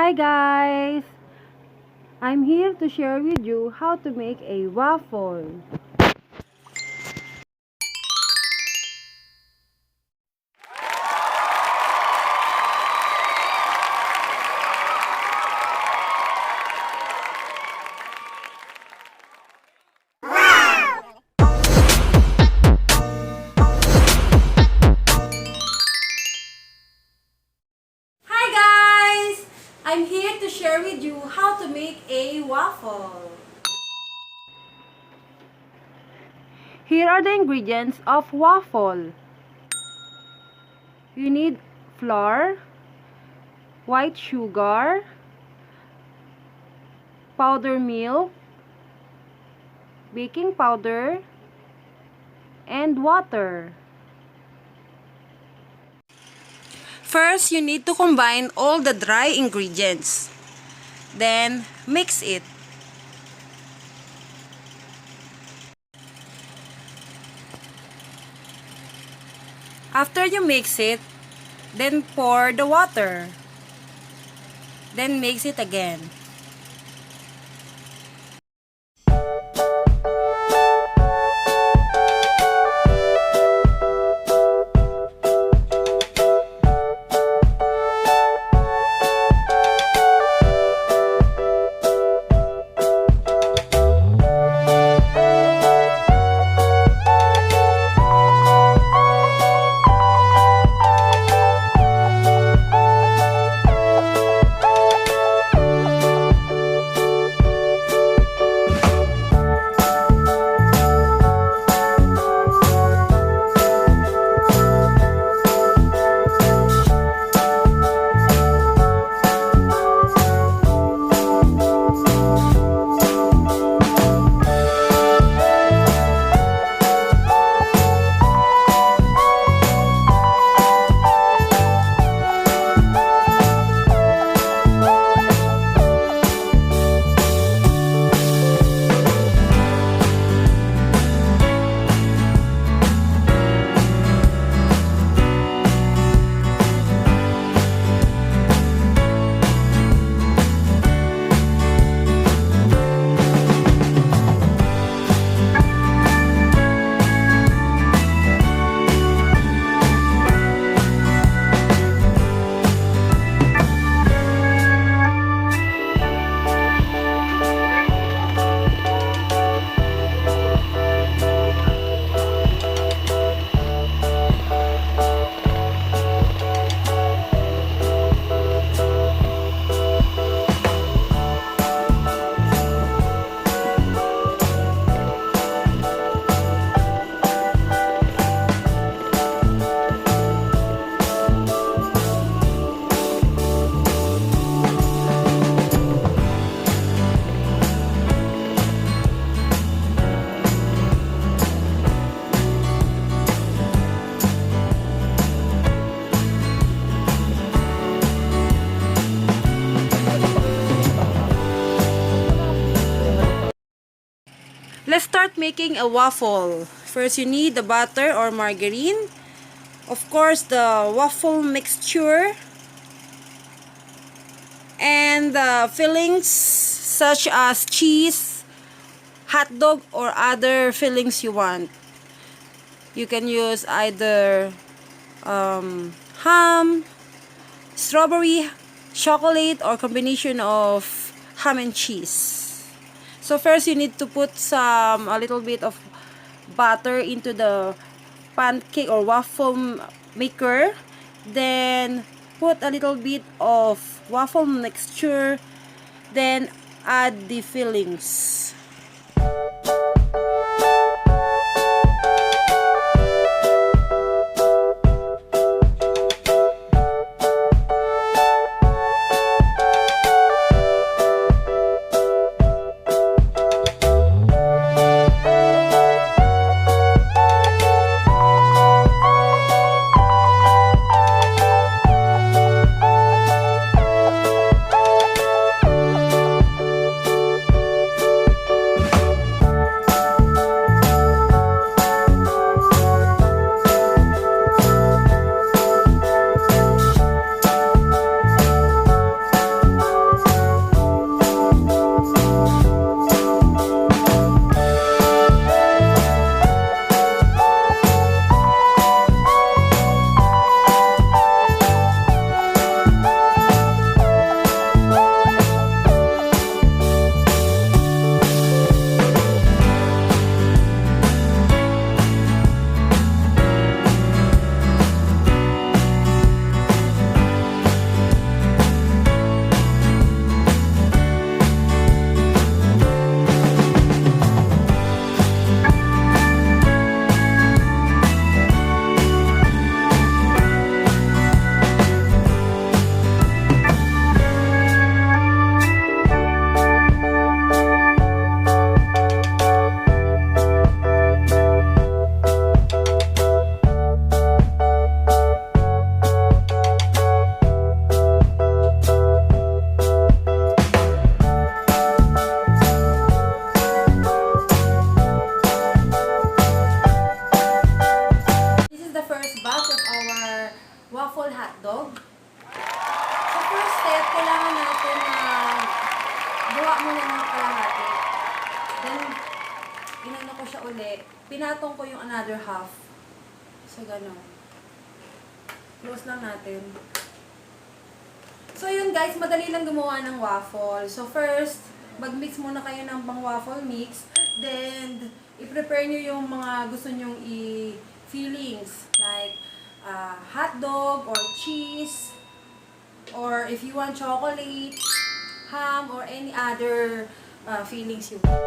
Hi guys! I'm here to share with you how to make a waffle. Hi guys! I'm here to share with you how to make a waffle. Here are the ingredients of waffle. You need flour, white sugar, powder milk, baking powder, and water. First, you need to combine all the dry ingredients. Then, mix it. After you mix it, then pour the water. Then mix it again. Let's start making a waffle. First, you need the butter or margarine. Of course, the waffle mixture. And the fillings such as cheese, hot dog, or other fillings you want. You can use either ham, strawberry, chocolate, or combination of ham and cheese. So first you need to put a little bit of butter into the pancake or waffle maker. Then put a little bit of waffle mixture. Then add the fillings. uli, pinatong ko yung another half. So, gano'n. Close lang natin. So, yun guys, madali lang gumawa ng waffle. So, first, mag-mix muna kayo ng pang waffle mix. Then, i-prepare nyo yung mga gusto nyong fillings. Like, hotdog or cheese. Or if you want chocolate, ham, or any other fillings you want.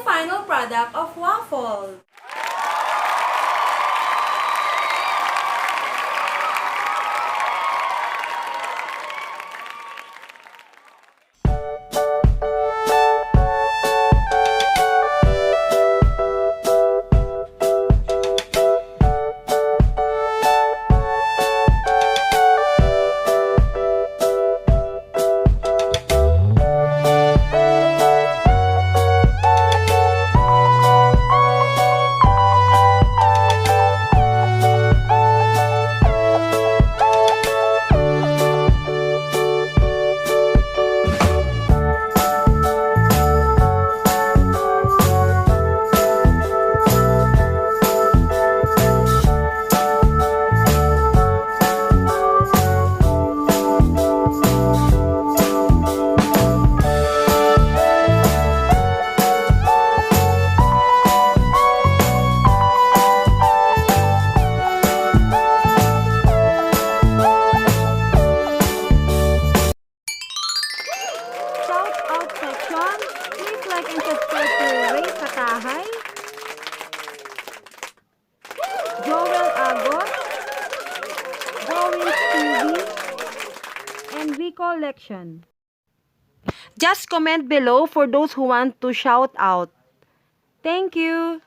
final product of waffle. Shout out section, please like and subscribe to Ray Katahay, Joel Agos, Gowin TV, and Recollection. Just comment below for those who want to shout out. Thank you!